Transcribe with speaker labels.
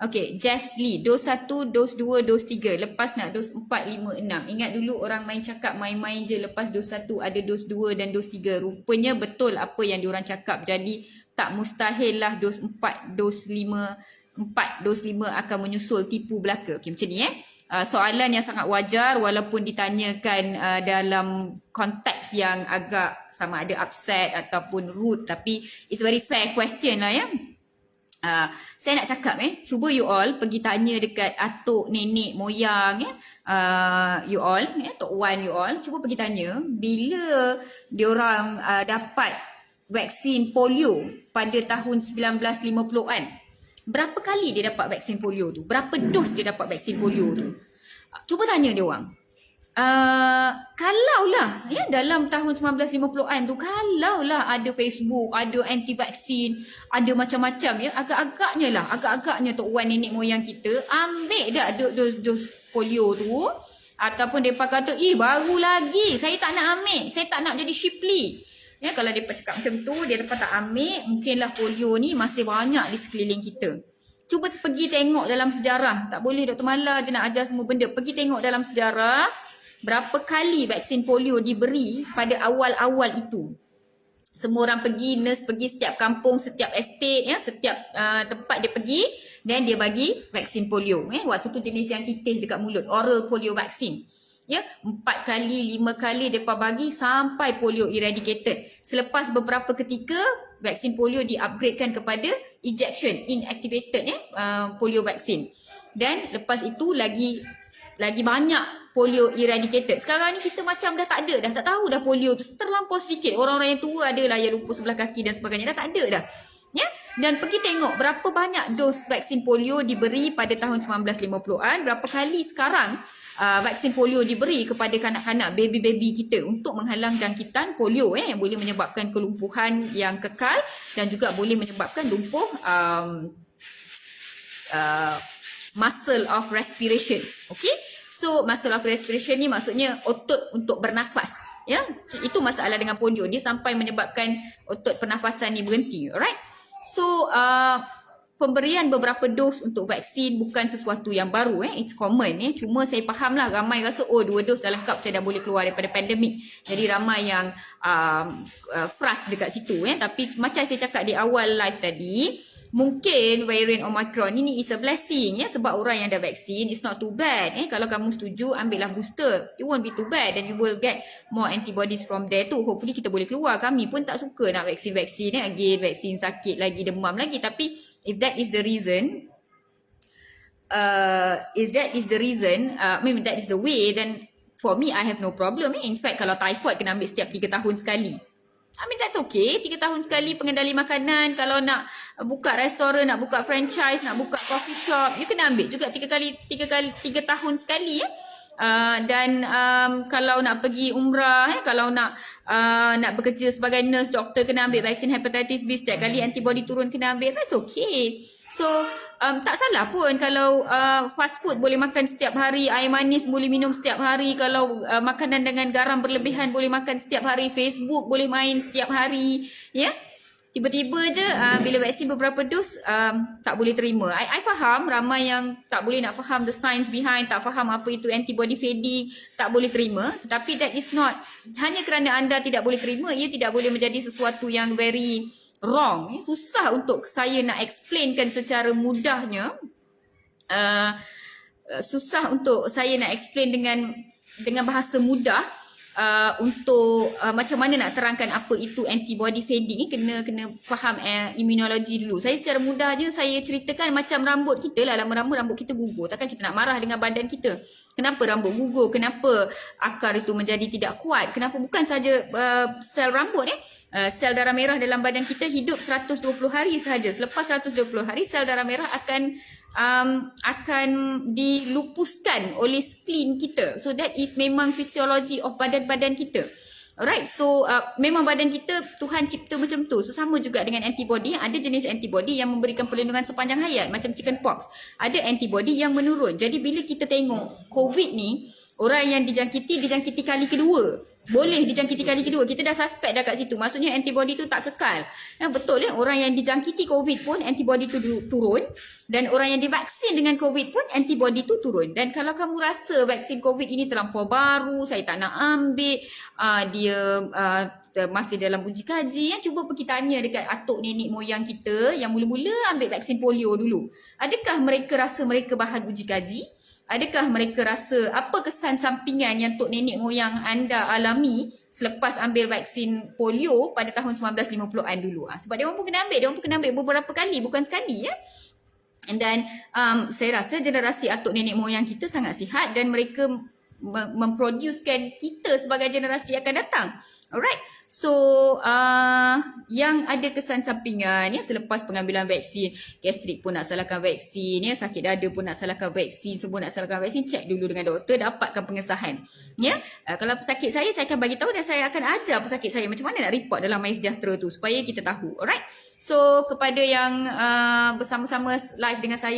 Speaker 1: Okey, Jasly, dos 1, dos 2, dos 3. Lepas nak dos 4, 5, 6. Ingat dulu orang main cakap main-main je, lepas dos 1 ada dos 2 dan dos 3. Rupanya betul apa yang diorang cakap. Jadi tak mustahil lah dos 4, dos 5, 4, dos 5 akan menyusul tipu belaka. Okey, macam ni soalan yang sangat wajar walaupun ditanyakan dalam konteks yang agak sama ada upset ataupun rude, tapi it's very fair question lah ya. Saya nak cakap cuba you all pergi tanya dekat atuk, nenek, moyang you all, Tok Wan you all, cuba pergi tanya bila diorang dapat vaksin polio pada tahun 1950-an. Berapa kali dia dapat vaksin polio tu? Berapa dos dia dapat vaksin polio tu? Cuba tanya dia orang. Kalaulah dalam tahun 1950-an tu, kalaulah ada Facebook, ada anti vaksin, ada macam-macam agak-agaknya Tok Wan, nenek moyang kita ambil dah dos polio tu, ataupun mereka kata baru lagi, saya tak nak ambil, saya tak nak jadi Shipli. Kalau mereka cakap macam tu, mereka tak ambil, mungkinlah polio ni masih banyak di sekeliling kita. Cuba pergi tengok dalam sejarah. Tak boleh Dr. Mala je nak ajar semua benda. Pergi tengok dalam sejarah berapa kali vaksin polio diberi pada awal-awal itu. Semua orang pergi, nurse pergi setiap kampung, setiap estate, setiap tempat dia pergi, dan dia bagi vaksin polio. Waktu tu jenis yang titis dekat mulut, oral polio vaksin. 4 kali, 5 kali mereka bagi sampai polio eradicated. Selepas beberapa ketika, vaksin polio di-upgradekan kepada injection, inactivated polio vaksin. Dan lepas itu lagi banyak polio eradicated. Sekarang ni kita macam dah tak ada dah, tak tahu dah polio tu terlampau sedikit. Orang-orang yang tua adalah yang lumpuh sebelah kaki dan sebagainya, dah tak ada dah. Dan pergi tengok berapa banyak dos vaksin polio diberi pada tahun 1950-an, berapa kali sekarang vaksin polio diberi kepada kanak-kanak, baby-baby kita untuk menghalang jangkitan polio yang boleh menyebabkan kelumpuhan yang kekal dan juga boleh menyebabkan lumpuh muscle of respiration. Okay? So muscle of respiration ni maksudnya otot untuk bernafas. Itu masalah dengan polio. Dia sampai menyebabkan otot pernafasan ni berhenti. Alright? So pemberian beberapa dos untuk vaksin bukan sesuatu yang baru. It's common. Cuma saya fahamlah ramai rasa 2 dos dah lengkap, saya dah boleh keluar daripada pandemik. Jadi ramai yang frust dekat situ. Tapi macam saya cakap di awal live tadi, mungkin variant Omicron ini is a blessing sebab orang yang dah vaksin, it's not too bad. Kalau kamu setuju, ambillah booster. It won't be too bad and you will get more antibodies from there too. Hopefully kita boleh keluar. Kami pun tak suka nak vaksin-vaksin again, vaksin sakit lagi, demam lagi. Tapi if that is the reason, that is the way, then for me I have no problem. In fact, kalau typhoid kena ambil setiap 3 tahun sekali. That's okay. 3 tahun sekali pengendali makanan. Kalau nak buka restoran, nak buka franchise, nak buka coffee shop, you kena ambil juga 3 tahun sekali. Dan kalau nak pergi umrah, kalau nak bekerja sebagai nurse, doktor, kena ambil vaksin hepatitis B setiap kali antibody turun, kena ambil. That's okay. So tak salah pun kalau fast food boleh makan setiap hari, air manis boleh minum setiap hari, kalau makanan dengan garam berlebihan boleh makan setiap hari, Facebook boleh main setiap hari. Tiba-tiba je bila vaksin beberapa dos tak boleh terima. I faham ramai yang tak boleh nak faham the science behind, tak faham apa itu antibody fading, tak boleh terima. Tapi that is not, hanya kerana anda tidak boleh terima, ia tidak boleh menjadi sesuatu yang very wrong. Susah untuk saya nak explainkan secara mudahnya. Susah untuk saya nak explain dengan bahasa mudah untuk macam mana nak terangkan apa itu antibody fading. Kena faham immunologi dulu. Saya secara mudah je saya ceritakan macam rambut kita lah. Lama-lama rambut kita gugur. Takkan kita nak marah dengan badan kita. Kenapa rambut gugur? Kenapa akar itu menjadi tidak kuat? Kenapa bukan saja sel rambut sel darah merah dalam badan kita hidup 120 hari sahaja. Selepas 120 hari sel darah merah akan dilupuskan oleh spleen kita. So that is memang fisiologi of badan-badan kita. Alright, so memang badan kita Tuhan cipta macam tu. So sama juga dengan antibody. Ada jenis antibody yang memberikan perlindungan sepanjang hayat macam chickenpox. Ada antibody yang menurun. Jadi bila kita tengok COVID ni, orang yang dijangkiti kali kedua. boleh dijangkiti kali kedua. Kita dah suspect dah kat situ. Maksudnya antibody tu tak kekal. Betul orang yang dijangkiti COVID pun antibody tu turun. Dan orang yang divaksin dengan COVID pun antibody tu turun. Dan kalau kamu rasa vaksin COVID ini terlampau baru, saya tak nak ambil, dia masih dalam uji kaji, cuba pergi tanya dekat atuk nenek moyang kita yang mula-mula ambil vaksin polio dulu. Adakah mereka rasa mereka bahan uji kaji? Adakah mereka rasa apa kesan sampingan yang tok nenek moyang anda alami selepas ambil vaksin polio pada tahun 1950-an dulu? Sebab dia orang pun kena ambil beberapa kali, bukan sekali ya. Dan saya rasa generasi atuk nenek moyang kita sangat sihat dan mereka memproducekan kita sebagai generasi yang akan datang. Alright, so yang ada kesan sampingan ya selepas pengambilan vaksin, gastrik pun nak salahkan vaksin ya, sakit dada pun nak salahkan vaksin, semua nak salahkan vaksin, cek dulu dengan doktor, dapatkan pengesahan ya. Kalau pesakit saya akan bagi tahu dan saya akan ajar pesakit saya macam mana nak report dalam MySejahtera tu supaya kita tahu. Alright, so kepada yang bersama-sama live dengan saya